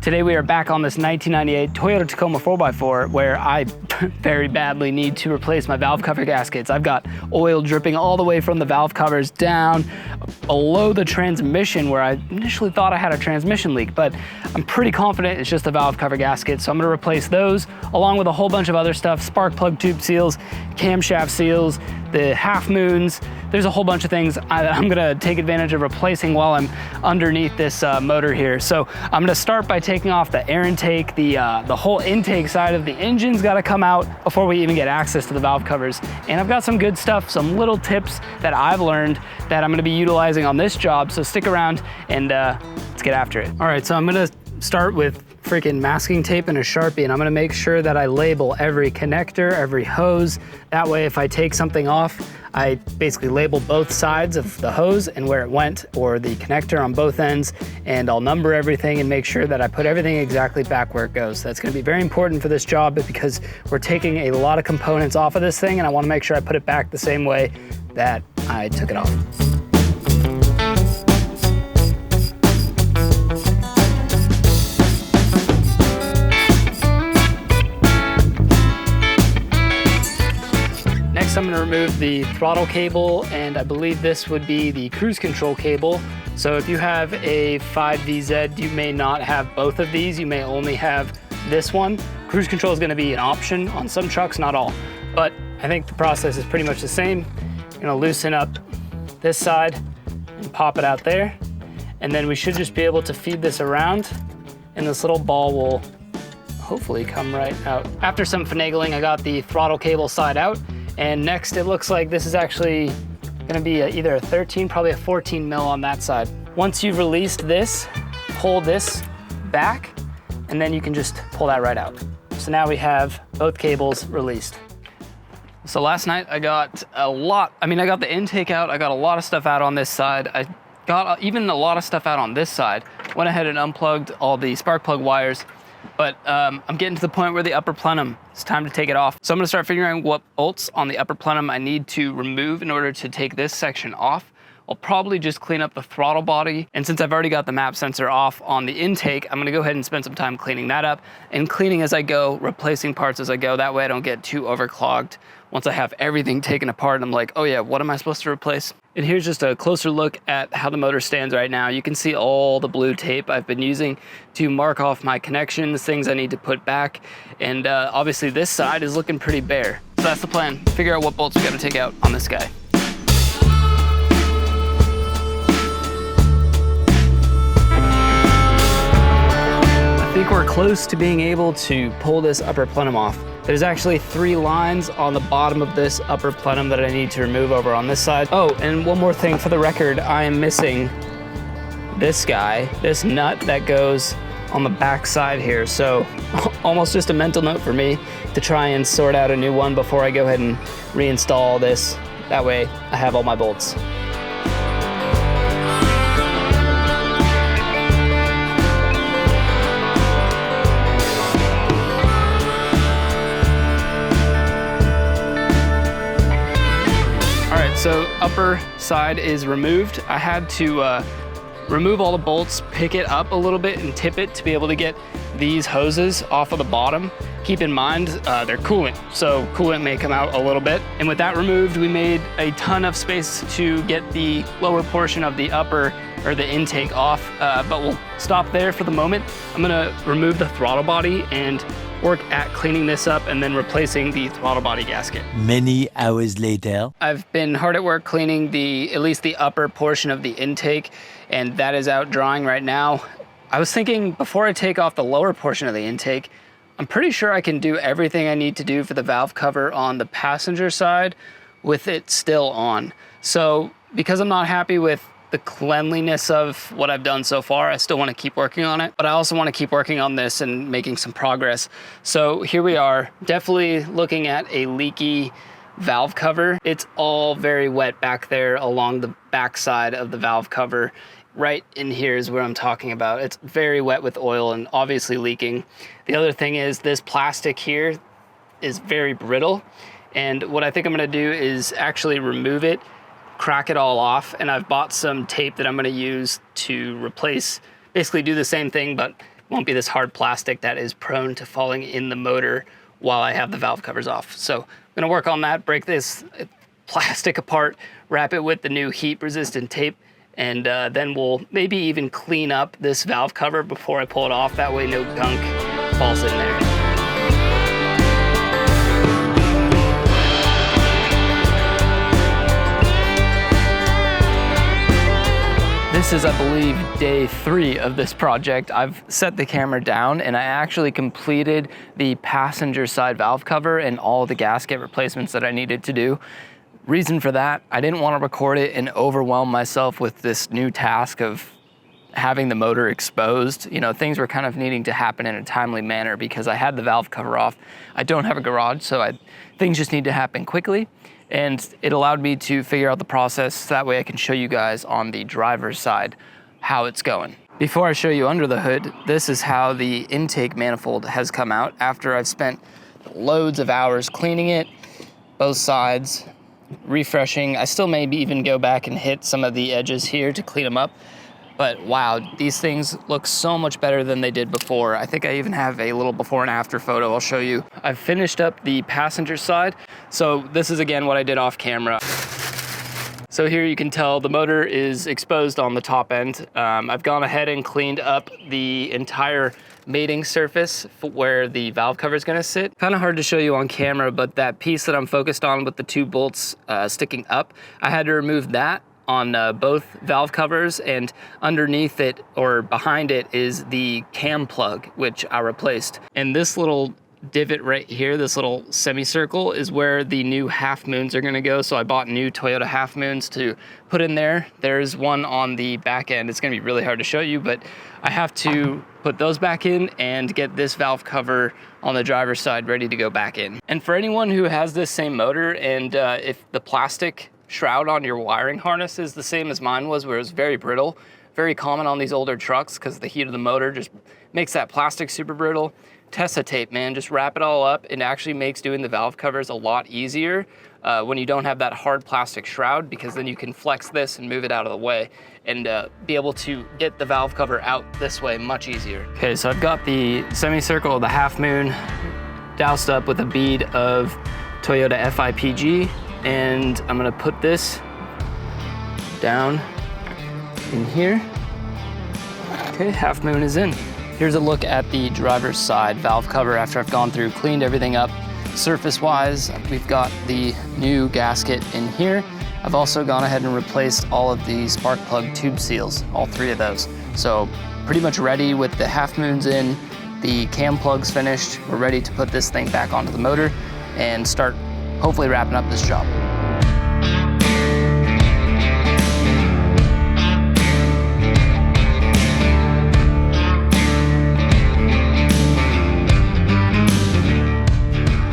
Today we are back on this 1998 Toyota Tacoma 4x4 where I very badly need to replace my valve cover gaskets. I've got oil dripping all the way from the valve covers down below the transmission where I initially thought I had a transmission leak, but I'm pretty confident it's just the valve cover gasket. So I'm gonna replace those along with a whole bunch of other stuff, spark plug tube seals, camshaft seals, the half moons. There's a whole bunch of things I'm gonna take advantage of replacing while I'm underneath this motor here. So I'm gonna start by taking off the air intake. The whole intake side of the engine's gotta come out before we even get access to the valve covers. And I've got some good stuff, some little tips that I've learned that I'm gonna be utilizing on this job. So stick around and let's get after it. All right, so I'm gonna start with freaking masking tape and a Sharpie, and I'm gonna make sure that I label every connector, every hose. That way, if I take something off, I basically label both sides of the hose and where it went, or the connector on both ends, and I'll number everything and make sure that I put everything exactly back where it goes. That's gonna be very important for this job because we're taking a lot of components off of this thing, and I wanna make sure I put it back the same way that I took it off. Next, I'm going to remove the throttle cable, and I believe this would be the cruise control cable. So if you have a 5VZ, you may not have both of these. You may only have this one. Cruise control is going to be an option on some trucks, not all. But I think the process is pretty much the same. You're going to loosen up this side and pop it out there. And then we should just be able to feed this around, and this little ball will hopefully come right out. After some finagling, I got the throttle cable side out. And next, it looks like this is actually gonna be either a 13, probably a 14 mil on that side. Once you've released this, pull this back, and then you can just pull that right out. So now we have both cables released. So last night I got I got the intake out, I got a lot of stuff out on this side. I got even a lot of stuff out on this side. Went ahead and unplugged all the spark plug wires. But I'm getting to the point where the upper plenum, it's time to take it off. So I'm gonna start figuring out what bolts on the upper plenum I need to remove in order to take this section off. I'll probably just clean up the throttle body. And since I've already got the map sensor off on the intake, I'm gonna go ahead and spend some time cleaning that up and cleaning as I go, replacing parts as I go. That way I don't get too overclogged. Once I have everything taken apart, I'm like, oh yeah, what am I supposed to replace? And here's just a closer look at how the motor stands right now. You can see all the blue tape I've been using to mark off my connections, things I need to put back. And obviously this side is looking pretty bare. So that's the plan, figure out what bolts we gotta take out on this guy. I think we're close to being able to pull this upper plenum off. There's actually 3 lines on the bottom of this upper plenum that I need to remove over on this side. Oh, and one more thing for the record, I am missing this guy, this nut that goes on the back side here. So almost just a mental note for me to try and sort out a new one before I go ahead and reinstall this. That way I have all my bolts. So upper side is removed. I had to remove all the bolts, pick it up a little bit and tip it to be able to get these hoses off of the bottom. Keep in mind, they're coolant, so coolant may come out a little bit. And with that removed, we made a ton of space to get the lower portion of the upper or the intake off, but we'll stop there for the moment. I'm gonna remove the throttle body and work at cleaning this up and then replacing the throttle body gasket. Many hours later. I've been hard at work cleaning at least the upper portion of the intake, and that is out drying right now. I was thinking before I take off the lower portion of the intake, I'm pretty sure I can do everything I need to do for the valve cover on the passenger side with it still on. So because I'm not happy with the cleanliness of what I've done so far, I still want to keep working on it, but I also want to keep working on this and making some progress. So here we are, definitely looking at a leaky valve cover. It's all very wet back there along the back side of the valve cover. Right in here is where I'm talking about. It's very wet with oil and obviously leaking. The other thing is this plastic here is very brittle. And what I think I'm gonna do is actually remove it, crack it all off, and I've bought some tape that I'm gonna use to replace, basically do the same thing, but won't be this hard plastic that is prone to falling in the motor while I have the valve covers off. So I'm gonna work on that, break this plastic apart, wrap it with the new heat resistant tape, and then we'll maybe even clean up this valve cover before I pull it off. That way no gunk falls in there. This is, I believe, day 3 of this project. I've set the camera down and I actually completed the passenger side valve cover and all the gasket replacements that I needed to do. Reason for that, I didn't want to record it and overwhelm myself with this new task of having the motor exposed. You know, things were kind of needing to happen in a timely manner because I had the valve cover off. I don't have a garage, so things just need to happen quickly. And it allowed me to figure out the process so that way I can show you guys on the driver's side how it's going. Before I show you under the hood, this is how the intake manifold has come out after I've spent loads of hours cleaning it, both sides, refreshing. I still maybe even go back and hit some of the edges here to clean them up. But wow, these things look so much better than they did before. I think I even have a little before and after photo I'll show you. I've finished up the passenger side. So this is again what I did off camera. So here you can tell the motor is exposed on the top end. I've gone ahead and cleaned up the entire mating surface where the valve cover is going to sit. Kind of hard to show you on camera, but that piece that I'm focused on with the 2 bolts sticking up, I had to remove that on both valve covers, and underneath it or behind it is the cam plug, which I replaced. And this little divot right here, this little semicircle, is where the new half moons are gonna go. So I bought new Toyota half moons to put in there. There's one on the back end. It's gonna be really hard to show you, but I have to put those back in and get this valve cover on the driver's side ready to go back in. And for anyone who has this same motor, and if the plastic shroud on your wiring harness is the same as mine was, where it was very brittle, very common on these older trucks because the heat of the motor just makes that plastic super brittle. Tessa tape, man, just wrap it all up. It actually makes doing the valve covers a lot easier when you don't have that hard plastic shroud, because then you can flex this and move it out of the way and be able to get the valve cover out this way much easier. Okay, so I've got the semicircle of the half moon doused up with a bead of Toyota FIPG, and I'm gonna put this down in here. Okay, half moon is in. Here's a look at the driver's side valve cover after I've gone through, cleaned everything up. Surface-wise, we've got the new gasket in here. I've also gone ahead and replaced all of the spark plug tube seals, all 3 of those. So pretty much ready with the half moons in, the cam plugs finished. We're ready to put this thing back onto the motor and start hopefully wrapping up this job.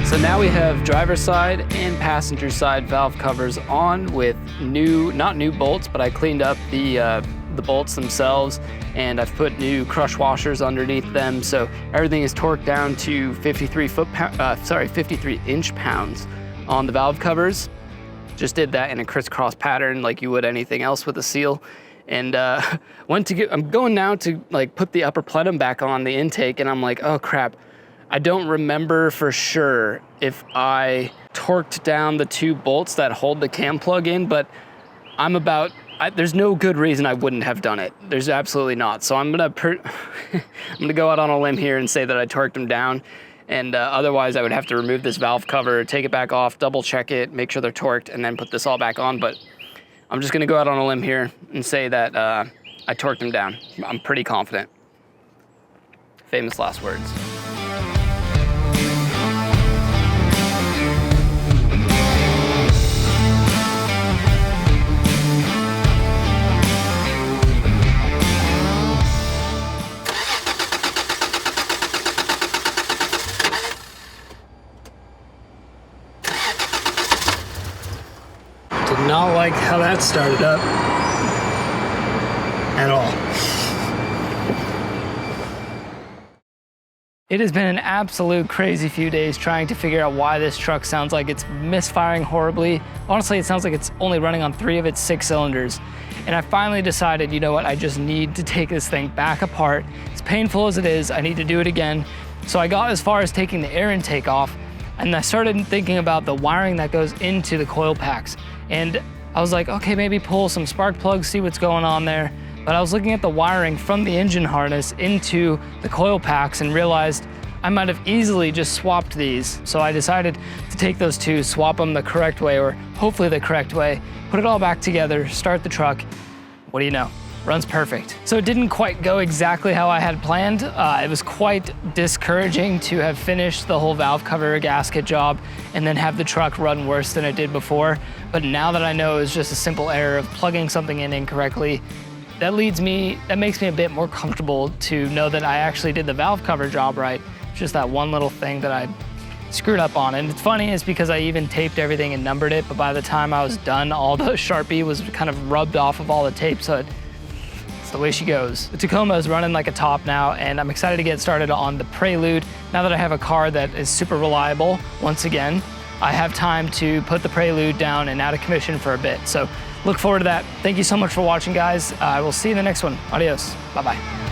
So now we have driver's side and passenger side valve covers on with new, not new bolts, but I cleaned up the bolts themselves, and I've put new crush washers underneath them. So everything is torqued down to 53 inch pounds on the valve covers. Just did that in a crisscross pattern like you would anything else with a seal. And I'm going now to like put the upper plenum back on the intake, and I'm like, oh crap. I don't remember for sure if I torqued down the 2 bolts that hold the cam plug in, but there's no good reason I wouldn't have done it. There's absolutely not. So I'm gonna go out on a limb here and say that I torqued them down. And otherwise I would have to remove this valve cover, take it back off, double check it, make sure they're torqued, and then put this all back on. But I'm just gonna go out on a limb here and say that I torqued them down. I'm pretty confident. Famous last words. Did not like how that started up at all. It has been an absolute crazy few days trying to figure out why this truck sounds like it's misfiring horribly. Honestly, it sounds like it's only running on 3 of its 6 cylinders. And I finally decided, you know what, I just need to take this thing back apart. As painful as it is, I need to do it again. So I got as far as taking the air intake off, and I started thinking about the wiring that goes into the coil packs. And I was like, okay, maybe pull some spark plugs, see what's going on there. But I was looking at the wiring from the engine harness into the coil packs and realized I might have easily just swapped these. So I decided to take those two, swap them the correct way, or hopefully the correct way, put it all back together, start the truck. What do you know? Runs perfect. So it didn't quite go exactly how I had planned. It was quite discouraging to have finished the whole valve cover gasket job and then have the truck run worse than it did before. But now that I know it was just a simple error of plugging something in incorrectly, that makes me a bit more comfortable to know that I actually did the valve cover job right. It's just that one little thing that I screwed up on. And it's funny is because I even taped everything and numbered it, but by the time I was done, all the Sharpie was kind of rubbed off of all the tape, so it's the way she goes. The Tacoma is running like a top now, and I'm excited to get started on the Prelude. Now that I have a car that is super reliable, once again, I have time to put the Prelude down and out of commission for a bit. So look forward to that. Thank you so much for watching, guys. I will see you in the next one. Adios. Bye-bye.